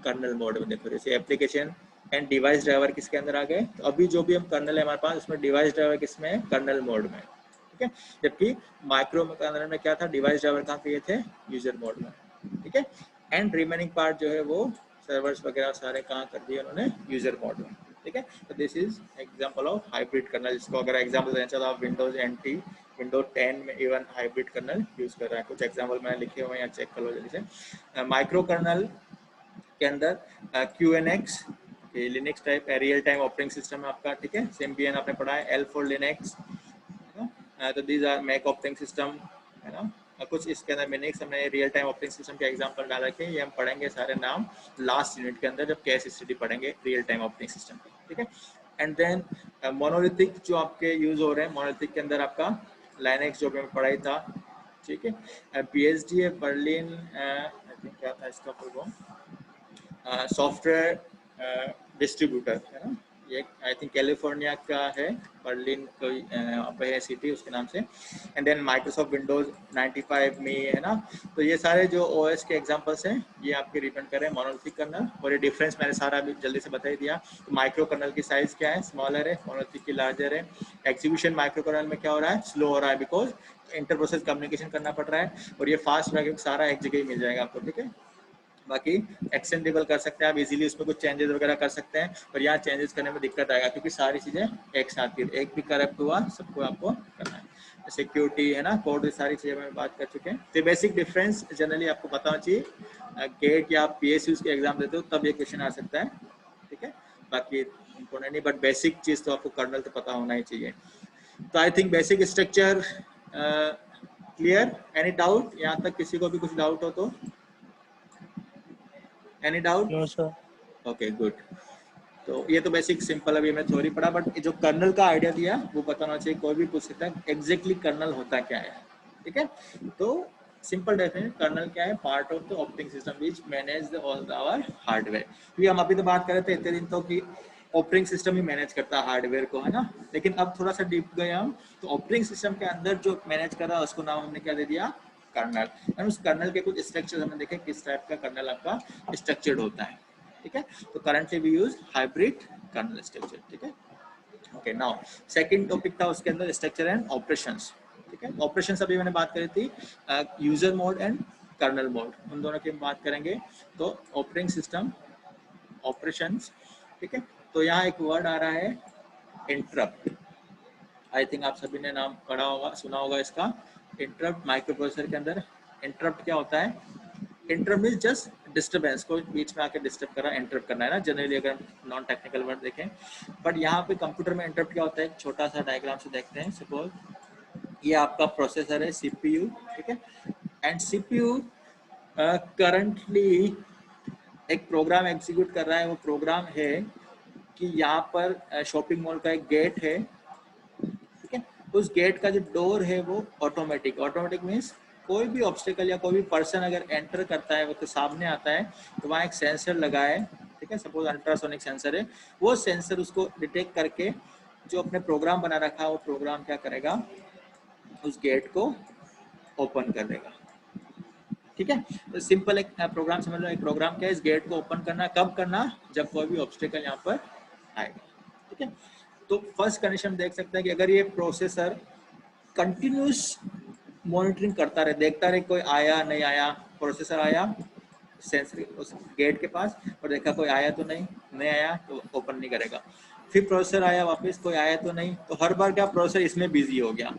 कर्नल मोड में। देखो जैसे एप्लीकेशन एंड डिवाइस ड्राइवर किसके अंदर आ गए, तो अभी जो भी हम कर्नल है हमारे पास उसमें डिवाइस ड्राइवर किसमें है, कर्नल मोड में, ठीक है। जबकि माइक्रो कर्नल में क्या था, डिवाइस ड्राइवर कहाँ पे थे, यूजर मोड में, ठीक है। एंड रिमेनिंग पार्ट जो है वो सर्वर्स वगैरह सारे कहाँ कर दिए उन्होंने, यूजर मोड में, ठीक है। तो this is example of hybrid kernel. इसको अगर एग्जांपल देना चाहता हूँ विंडोज NT, विंडोज 10 में इवन हाइब्रिड कर्नल यूज कर रहा है। कुछ एग्जांपल मैंने लिखे हुए हैं, यहाँ चेक कर लो जल्दी से। माइक्रो कर्नल के अंदर QNX, Linux type real time operating system है आपका, ठीक है। Symbian आपने पढ़ा है, L for Linux, है ना। तो these are Mac operating system, है ना। कुछ इसके अंदर मिनिक्स हमने रियल टाइम ऑपरेटिंग सिस्टम के एग्जांपल डाल रखे हैं, ये हम पढ़ेंगे सारे नाम लास्ट यूनिट के अंदर जब केस स्टडी पढ़ेंगे रियल टाइम ऑपरेटिंग सिस्टम, ठीक है। एंड देन मोनोलिथिक जो आपके यूज हो रहे हैं, मोनोलिथिक के अंदर आपका लाइनेक्स जो हमें पढ़ाई था, ठीक है। BSD है, बर्लिन, आई थिंक क्या था इसका फुल फॉर्म, सॉफ्टवेयर डिस्ट्रीब्यूटर, है ना। ये आई थिंक कैलिफोर्निया का है, बर्लिन कोई है सिटी उसके नाम से। एंड देन माइक्रोसॉफ्ट विंडोज 95 में, है ना। तो ये सारे जो OS के एग्जांपल्स हैं ये आपके रिप्रेजेंट कर रहे हैं मोनोलिथिक कर्नल। और ये डिफरेंस मैंने सारा अभी जल्दी से बता ही दिया। तो माइक्रो कर्नल की साइज क्या है, स्मॉलर है, मोनोलिथिक की लार्जर है। एग्जीक्यूशन माइक्रो कर्नल में क्या हो रहा है, स्लो हो रहा है, बिकॉज इंटर प्रोसेस कम्युनिकेशन करना पड़ रहा है। और ये फास्ट रहेगा, सारा एक जगह ही मिल जाएगा आपको, ठीक है। बाकी एक्सटेंडेबल कर सकते हैं आप इजीली, उसमें कुछ चेंजेस वगैरह कर सकते हैं। और यहाँ चेंजेस करने में दिक्कत आएगा क्योंकि सारी चीजें एक साथ ही, एक भी करप्ट हुआ सबको आपको करना है। सिक्योरिटी, है ना, कोड, ये सारी चीजें में बात कर चुके हैं। तो बेसिक डिफरेंस जनरली आपको पता होना चाहिए। गेट या PSUs के एग्जाम देते हो तब ये क्वेश्चन आ सकता है, ठीक है। बाकी इम्पोर्टेंट नहीं, बट बेसिक चीज तो आपको कर्नल तो पता होना ही चाहिए। तो I think basic structure clear. Any doubt, यहाँ तक किसी को भी कुछ डाउट हो तो, any doubt? No sir. Okay good. तो ये तो बेसिक सिंपल अभी हमने थ्योरी पढ़ा, बट जो कर्नल का आइडिया दिया वो बताना चाहिए, कोई भी पूछ सकता है एग्जैक्टली कर्नल होता क्या है, ठीक है। तो सिंपल डेफिनेशन, कर्नल क्या है, part of the operating system which manage all our hardware. क्योंकि हम अभी तो बात कर रहे थे इतने दिन तो कि ऑपरेटिंग सिस्टम ही मैनेज करता है हार्डवेयर को, है ना। लेकिन अब थोड़ा सा डीप गए हम, तो ऑपरेटिंग सिस्टम के अंदर जो मैनेज कर रहा है उसको नाम हमने क्या दे दिया, कर्नल। और उस कर्नल के कुछ स्ट्रक्चर हमने देखे किस टाइप का कर्नल आपका स्ट्रक्चर्ड होता है, ठीक है। तो currently we use hybrid kernel structure, ठीक है। ओके, नाउ सेकंड टॉपिक था उसके अंदर स्ट्रक्चर एंड ऑपरेशंस, ठीक है। ऑपरेशंस अभी मैंने बात करी थी user mode and kernel mode, उन दोनों की बात करेंगे। तो ऑपरेटिंग सिस्टम, ऑपरेशंस, ठीक है। तो यहाँ एक वर्ड आ रहा है इंटरप्ट। आई थिंक आप सभी ने नाम पढ़ा होगा, सुना होगा इसका, इंटरप्ट। माइक्रो प्रोसेसर के अंदर इंटरप्ट क्या होता है, इंटरप्ट मींस जस्ट डिस्टर्बेंस, को बीच में आके डिस्टर्ब कर रहा है, इंटरप्ट करना है ना, जनरली अगर नॉन टेक्निकल वर्ड देखें। बट यहाँ पे कंप्यूटर में इंटरप्ट क्या होता है, एक छोटा सा डायग्राम से देखते हैं। सपोज ये आपका प्रोसेसर है CPU, ठीक है। एंड CPU करंटली एक प्रोग्राम एग्जीक्यूट कर रहा है। वो प्रोग्राम है कि यहाँ पर शॉपिंग मॉल का एक गेट है, ठीक है। उस गेट का जो डोर है वो ऑटोमेटिक, ऑटोमेटिक मीन्स कोई भी ऑब्स्टिकल या कोई भी पर्सन अगर एंटर करता है वो तो सामने आता है तो वहाँ एक सेंसर लगा है, ठीक है, सपोज अल्ट्रासोनिक सेंसर है, वो सेंसर उसको डिटेक्ट करके जो अपने प्रोग्राम बना रखा है वो प्रोग्राम क्या करेगा, उस गेट को ओपन कर देगा। ठीक है, तो सिंपल एक प्रोग्राम समझ लो, एक प्रोग्राम क्या है, इस गेट को ओपन करना, कब करना, जब कोई भी ऑब्स्टिकल यहाँ पर आएगा। ठीक है, तो फर्स्ट कंडीशन देख सकते हैं कि अगर ये प्रोसेसर कंटिन्यूस मॉनिटरिंग करता रहे, देखता रहे कोई आया नहीं आया, प्रोसेसर आया सेंसर उस गेट के पास और देखा कोई आया तो नहीं आया तो ओपन नहीं करेगा, फिर प्रोसेसर आया वापस कोई आया तो नहीं, तो हर बार क्या प्रोसेसर इसमें बिजी हो गया,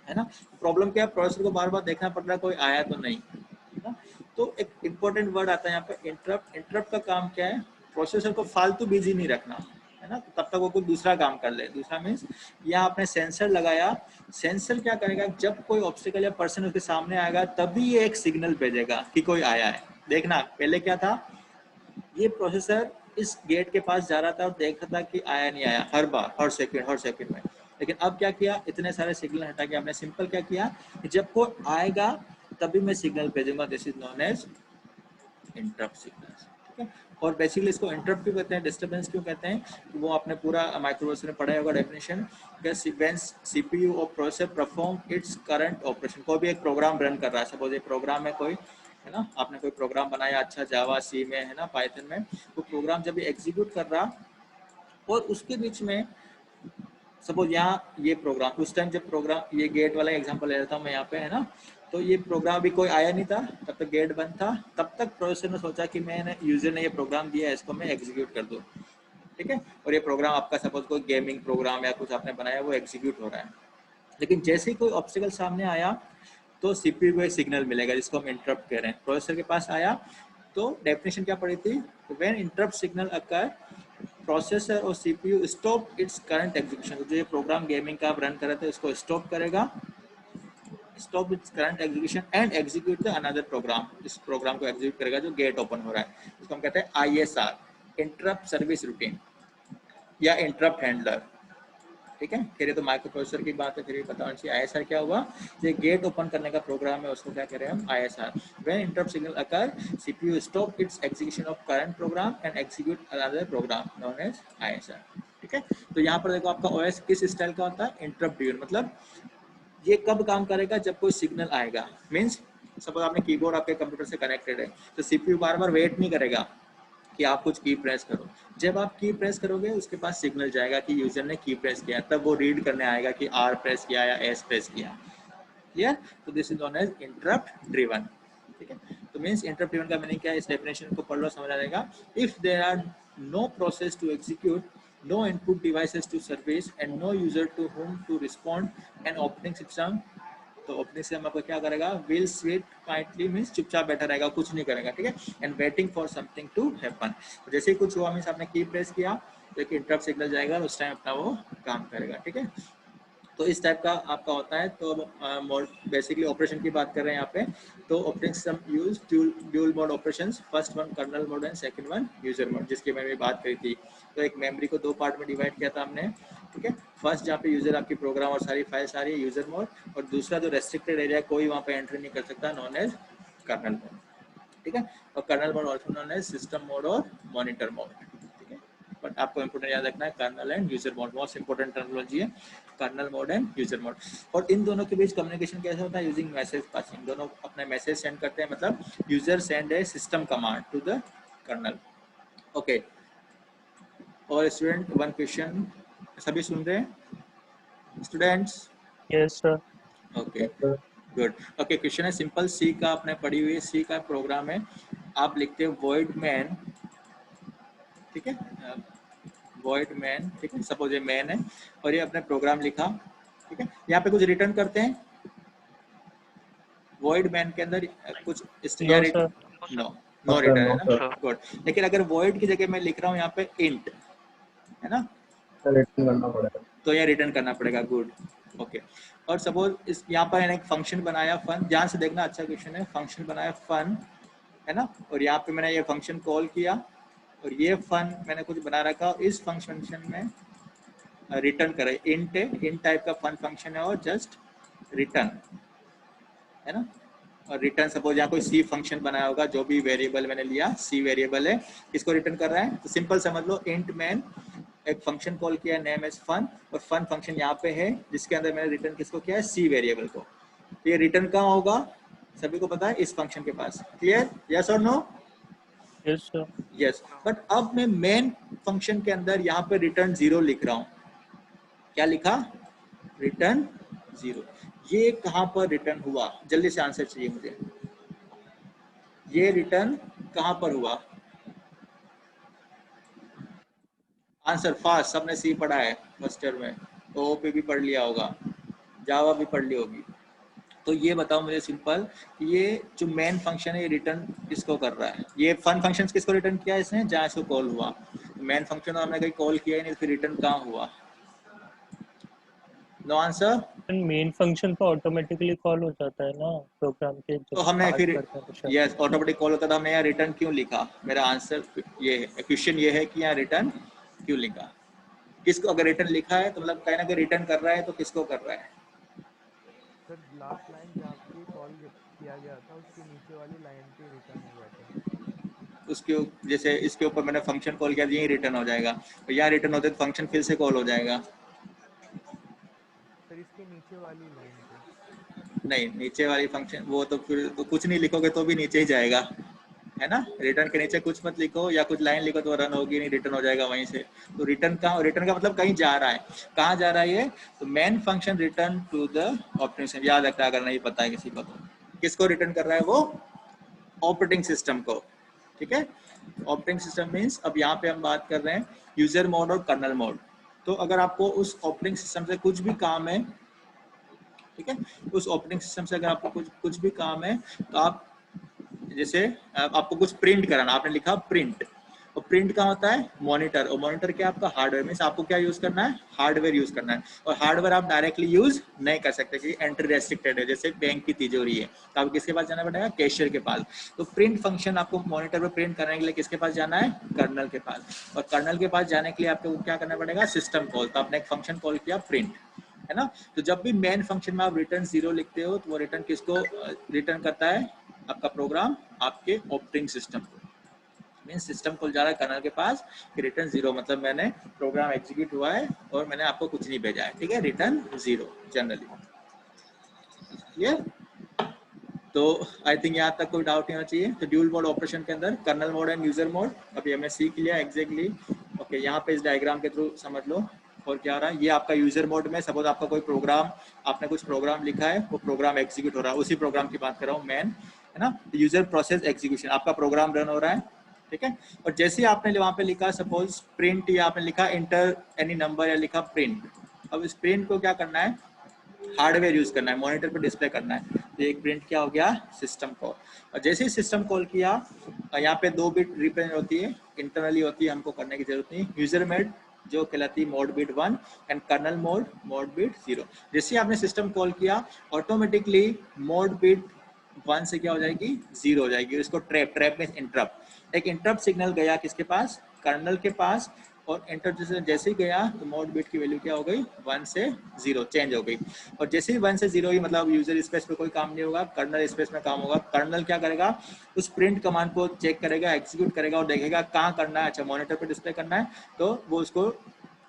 है ना। प्रॉब्लम क्या है, प्रोसेसर को बार बार देखना पड़ रहा है कोई आया तो नहीं, है ना। तो एक इंपॉर्टेंट वर्ड आता है यहाँ पे इंटरप्ट। इंटरप्ट का काम क्या है, प्रोसेसर को फालतू बिजी नहीं रखना, है ना, तब तक वो कोई दूसरा काम कर ले। दूसरा मीन्स यहाँ आपने सेंसर लगाया, सेंसर क्या करेगा, जब कोई ऑब्स्टिकल या पर्सन उसके सामने आएगा तभी ये एक सिग्नल भेजेगा कि कोई आया है। देखना पहले क्या था, ये प्रोसेसर इस गेट के पास जा रहा था और देख रहा था कि आया नहीं आया हर बार, हर सेकंड में, लेकिन अब क्या किया, इतने सारे सिग्नल हटा के आपने सिंपल क्या किया कि जब कोई आएगा तभी मैं सिग्नल भेजूंगा, this is known as interrupt signal. ठीक है, और बेसिकली इसको इंटरप्ट क्यों कहते हैं, डिस्टर्बेंस क्यों कहते हैं, वो आपने पूरा माइक्रोप्रोसेसर में पढ़ा होगा डेफिनेशन, व्हेन सीपीयू और processor perform its current operation. कोई भी एक प्रोग्राम रन कर रहा है, सपोज एक प्रोग्राम है कोई, है ना, आपने कोई प्रोग्राम बनाया अच्छा जावा सी में, है ना, पाइथन में, वो प्रोग्राम जब एग्जीक्यूट कर रहा और उसके बीच में सपोज यहाँ ये प्रोग्राम उस टाइम जब प्रोग्राम, ये गेट वाला एग्जांपल ले लेता हूँ मैं यहाँ पे, है ना, तो ये प्रोग्राम भी कोई आया नहीं था तब तक गेट बंद था, तब तक प्रोसेसर ने सोचा कि मैंने यूजर ने ये प्रोग्राम दिया है इसको मैं एग्जीक्यूट कर दूँ। ठीक है, और ये प्रोग्राम आपका सपोज कोई गेमिंग प्रोग्राम या कुछ आपने बनाया वो एग्जीक्यूट हो रहा है, लेकिन जैसे ही कोई ऑब्स्टिकल सामने आया तो सीपीयू को एक सिग्नल मिलेगा जिसको हम इंटरप्ट कह रहे हैं, प्रोसेसर के पास आया तो डेफिनेशन क्या पड़ी थी, when interrupt signal occur processor और CPU stop its current execution. जो ये प्रोग्राम गेमिंग का आप रन कर रहे थे उसको स्टॉप करेगा, stop its current execution and execute the another program. इस प्रोग्राम को एग्जीक्यूट करेगा जो गेट ओपन हो रहा है, इसको हम कहते हैं आईएसआर, इंटरप्ट सर्विस रूटीन या इंटरप्ट हैंडलर। ठीक है, फिर ये तो माइक्रो प्रोसेसर की बात है, फिर ये पता होना चाहिए आईएसआर क्या हुआ, ये गेट ओपन करने का प्रोग्राम है उसको क्या कह रहे हैं हम, ISR. When interrupt signal occur CPU stop its execution of current program and execute another program known as ISR. ठीक है, तो यहाँ पर देखो आपका ओएस किस स्टाइल का होता है, इंटरप्ट ड्यूरेबल, मतलब ये कब काम करेगा, जब कोई सिग्नल आएगा। मीन्स सपोज आपने कीबोर्ड आपके कंप्यूटर से कनेक्टेड है तो सीपीयू बार बार वेट नहीं करेगा कि आप कुछ की प्रेस करो, जब आप की प्रेस करोगे उसके पास सिग्नल जाएगा कि यूजर ने की प्रेस किया, तब वो रीड करने आएगा कि आर प्रेस किया या एस प्रेस किया। क्लियर, तो this is known as interrupt driven. ठीक है, तो मीन्स इंटरप्ट ड्रिवन का मीनिंग क्या है, इस डेफिनेशन को पढ़ लो समझ आ जाएगा। If there are no process to execute, no input devices to service and no user to whom to respond, an operating system, तो ऑपरेटिंग सिस्टम आपको क्या करेगा, विल स्वीट क्वाइटली मींस चुपचाप बैठा रहेगा, कुछ नहीं करेगा। ठीक है, and waiting for something to happen, जैसे ही कुछ हुआ मींस आपने की प्रेस किया तो एक इंटरप्ट सिग्नल जाएगा और उस टाइम अपना वो काम करेगा। ठीक है, तो इस टाइप का आपका होता है। तो बेसिकली ऑपरेशन की बात कर रहे हैं यहाँ पे, तो operating system use dual mode operations, first one colonel mode and second one user mode, जिसकी मैंने बात करी थी। तो एक मेमोरी को दो पार्ट में डिवाइड किया था हमने। ठीक है, फर्स्ट जहाँ पे यूजर आपकी प्रोग्राम और सारी फाइल्स आ रही है यूजर मोड, और दूसरा जो रेस्ट्रिक्टेड एरिया कोई वहाँ पे एंट्री नहीं कर सकता, नॉन एज कर्नल मोड। ठीक है, और kernel mode also known as system mode और मॉनिटर मोड। ठीक है, बट आपको इंपोर्टेंट याद रखना है kernel and user mode, most important terminology है kernel mode and user mode. और इन दोनों के बीच कम्युनिकेशन कैसे होता है, यूजिंग मैसेज पासिंग। दोनों अपने मैसेज सेंड करते हैं, मतलब user send a system command to the kernel. Okay, और स्टूडेंट वन क्वेश्चन, सभी सुन रहे हैं students? Yes, sir. Okay good. Okay, question है सिंपल, सी का आपने पढ़ी हुई है, सी का प्रोग्राम है, आप लिखते हो void main। ठीक है, void main। ठीक है, सपोज ये मैन है और ये अपने प्रोग्राम लिखा। ठीक है, यहाँ पे कुछ रिटर्न करते हैं void main के अंदर कुछ No, sir. No, no Okay, return है no, ना, sir. गुड। लेकिन अगर void की जगह मैं लिख रहा हूँ यहाँ पे int, है ना, Return करना पड़ेगा. तो ये रिटर्न करना पड़ेगा, गुड। ओके, और सपोज इस यहाँ पर मैंने एक फंक्शन बनाया फन, ध्यान से देखना, अच्छा क्वेश्चन है, फंक्शन बनाया फन, है ना, और यहाँ पे मैंने ये फंक्शन कॉल किया और ये फन मैंने कुछ बना रखा, और इस फंक्शन में रिटर्न करे। इंट है, इंट टाइप का फन फंक्शन है और जस्ट रिटर्न है ना। और रिटर्न सपोज यहाँ कोई सी फंक्शन बनाया होगा, जो भी वेरिएबल मैंने लिया सी वेरिएबल है, किसको रिटर्न कर रहा है, तो सिंपल समझ लो इंट मैन एक फंक्शन कॉल किया नेम इज फन, और फन फंक्शन यहाँ पे है जिसके अंदर मैंने रिटर्न किसको किया है, सी वेरिएबल को। तो ये रिटर्न कहाँ होगा, सभी को पता है, इस फंक्शन के पास। क्लियर, यस और no? Yes sir. Yes. But अब मैं मेन फंक्शन के अंदर यहाँ पे रिटर्न 0 लिख रहा हूँ। क्या लिखा, रिटर्न 0। ये कहाँ पर रिटर्न हुआ, जल्दी से आंसर चाहिए मुझे। ये रिटर्न कहाँ पर हुआ, आंसर फास्ट। सबने सी पढ़ा है फर्स्ट ईयर में, ओ पे भी पढ़ लिया होगा, जावा भी पढ़ ली होगी। तो ये बताओ मुझे सिंपल, ये जो मेन फंक्शन है ये रिटर्न किसको कर रहा है, ये फन फंक्शन किसको रिटर्न किया है इसने, जहाँ इसको कॉल हुआ। मेन फंक्शन हमने कहीं कॉल किया ही नहीं, फिर रिटर्न कहाँ हुआ, नो आंसर। मेन फंक्शन तो ऑटोमेटिकली कॉल हो जाता है ना प्रोग्राम के जब तो हमने स्टार्ट फिर करते हैं तो। यस ऑटोमेटिक कॉल होता था, हमने यहाँ रिटर्न क्यों लिखा, मेरा आंसर ये है, क्वेश्चन ये है कि यहाँ रिटर्न क्यों लिखा। किसको अगर रिटर्न लिखा है तो मतलब कहीं ना कहीं रिटर्न कर रहा है, तो किसको कर रहा है। सर लास्ट लाइन जहाँ पे कॉल किया गया था उसके नीचे वाली लाइन पे रिटर्न हुआ था। उसके जैसे इसके ऊपर मैंने फंक्शन कॉल किया, यही रिटर्न हो जाएगा, तो यहाँ रिटर्न होते तो फंक्शन फिर से कॉल हो जाएगा। सर इसके नीचे वाली लाइन पे। नहीं, नीचे वाली फंक्शन वो तो फिर तो कुछ नहीं लिखोगे तो भी नीचे ही जाएगा, है ना। रिटर्न के नीचे कुछ मत लिखो या कुछ लाइन लिखो तो रन होगी नहीं, रिटर्न हो जाएगा वहीं से। तो रिटर्न का मतलब कहीं जा रहा है, कहाँ जा रहा है ये, तो main function return to the operation. याद रखना अगर नहीं पता है किसी को, तो किसको रिटर्न कर रहा है वो, ऑपरेटिंग सिस्टम को। ठीक है, ऑपरेटिंग सिस्टम मीन्स अब यहाँ पे हम बात कर रहे हैं यूजर मोड और कर्नल मोड। तो अगर आपको उस ऑपरेटिंग सिस्टम से कुछ भी काम है, ठीक है, उस ऑपरेटिंग सिस्टम से अगर आपको कुछ भी काम है, तो आप जैसे आपको कुछ प्रिंट कराना, आपने लिखा प्रिंट, और प्रिंट का होता है मॉनिटर, और मॉनिटर क्या आपका हार्डवेयर, मीन्स आपको क्या यूज करना है, हार्डवेयर यूज करना है। और हार्डवेयर आप डायरेक्टली यूज नहीं कर सकते क्योंकि एंट्री रेस्ट्रिक्टेड है, जैसे बैंक की तिजोरी है, तो आपको किसके पास जाना पड़ेगा, कैशियर के पास। तो प्रिंट फंक्शन आपको मॉनिटर पर प्रिंट करने के लिए किसके पास जाना है, कर्नल के पास, और कर्नल के पास जाने के लिए आपको क्या करना पड़ेगा, सिस्टम कॉल। तो आपने एक फंक्शन कॉल किया प्रिंट, है ना। तो जब भी मेन फंक्शन में आप रिटर्न 0 लिखते हो तो वो रिटर्न किसको रिटर्न करता है, आपका प्रोग्राम आपके ऑपरेटिंग सिस्टम को, मींस सिस्टम को जा रहा है कर्नल के पास कि रिटर्न 0, मतलब मैंने प्रोग्राम एग्जीक्यूट हुआ है और मैंने आपको कुछ नहीं भेजा है, ठीक है, रिटर्न 0 जनरली। क्लियर, तो आई थिंक यहाँ तक कोई डाउट नहीं होना चाहिए। तो ड्यूल मोड ऑपरेशन के अंदर colonel mode and user mode अभी हमने सीख लिया एग्जैक्टली। ओके, यहाँ पे इस डायग्राम के थ्रू समझ लो। और क्या हो रहा है, ये आपका यूजर मोड में, सपोज आपका कोई प्रोग्राम, आपने कुछ प्रोग्राम लिखा है, वो प्रोग्राम एग्जीक्यूट हो रहा है, उसी प्रोग्राम की बात कर रहा हूँ मैन, है ना। यूजर प्रोसेस एग्जीक्यूशन, आपका प्रोग्राम रन हो रहा है, ठीक है। और जैसे आपने वहाँ पे लिखा सपोज प्रिंट, या आपने लिखा इंटर एनी नंबर, या लिखा प्रिंट, अब इस प्रिंट को क्या करना है, हार्डवेयर यूज करना है, मॉनिटर पर डिस्प्ले करना है। तो एक प्रिंट क्या हो गया, सिस्टम कॉल। और जैसे ही सिस्टम कॉल किया, यहाँ पे 2 बिट रिप्रेजेंट होती है, इंटरनली होती है, हमको करने की जरूरत नहीं। यूजर मेड जो कहलाती है mode bit 1 and kernel mode bit 0। जैसे आपने सिस्टम कॉल किया, ऑटोमेटिकली मोड बिट 1 से क्या हो जाएगी, 0 हो जाएगी। इसको ट्रैप में इंटरप्ट, एक इंटरप्ट सिग्नल गया किसके पास, कर्नल के पास, और एंटर जैसे ही गया तो मोड बिट की वैल्यू क्या हो गई, 1 से 0 चेंज हो गई। और जैसे ही 1 से 0 ही, मतलब यूजर स्पेस पे कोई काम नहीं होगा, कर्नल स्पेस में काम होगा। कर्नल क्या करेगा, उस प्रिंट कमांड को चेक करेगा, एग्जीक्यूट करेगा और देखेगा कहाँ करना है, अच्छा मॉनिटर पे डिस्प्ले करना है, तो वो उसको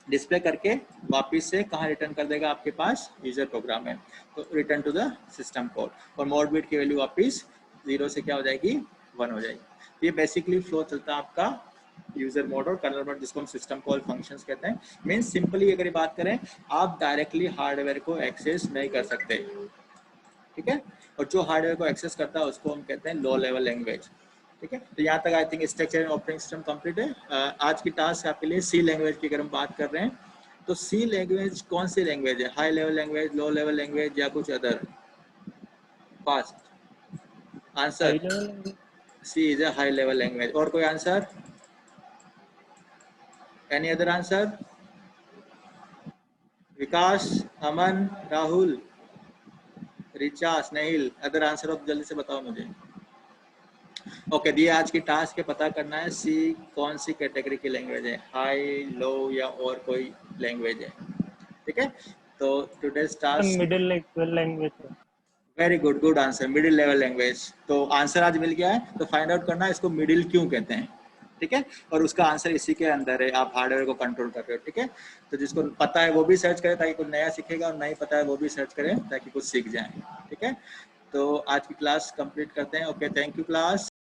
डिस्प्ले करके वापस से कहाँ रिटर्न कर देगा, आपके पास यूजर प्रोग्राम है, तो return to the system call. और मोड बिट की वैल्यू वापस 0 से क्या हो जाएगी, 1 हो जाएगी। ये बेसिकली फ्लो चलता है आपका यूजर मोड और कर्नल मोड, जिसको हम सिस्टम कॉल फंक्शंस कहते हैं। मींस सिंपली अगर ये बात करें, आप डायरेक्टली हार्डवेयर को एक्सेस नहीं कर सकते, ठीक है। और जो हार्डवेयर को एक्सेस करता है उसको हम कहते हैं लो लेवल लैंग्वेज, ठीक है। तो यहाँ तक I think structure and operating system complete है। आज की टास्क आपके लिए सी लैंग्वेज की अगर हम बात कर रहे हैं, तो सी लैंग्वेज कौन सी लैंग्वेज है, high level language, low level language, या कुछ other, fast high answer, level. C is a high level language. और कोई answer, any other answer, Vikas, Aman, Rahul, Richa, Snehil, other answer हो तो जल्दी से बताओ मुझे। ओके दिए आज की टास्क है पता करना है सी कौन सी कैटेगरी की लैंग्वेज है, हाई लो या और कोई लैंग्वेज है। ठीक है, तो today's task middle level language है। Very good, good answer, middle level language. तो आंसर आज मिल गया है, तो फाइंड आउट करना है इसको मिडिल क्यों कहते हैं। ठीक है, और उसका आंसर इसी के अंदर है, आप हार्डवेयर को कंट्रोल कर रहे हो। ठीक है, तो जिसको पता है वो भी सर्च करे ताकि कुछ नया सीखेगा, और नहीं पता है वो भी सर्च करे ताकि कुछ सीख जाए। ठीक है, तो आज की क्लास कंप्लीट करते हैं। Okay, thank you class.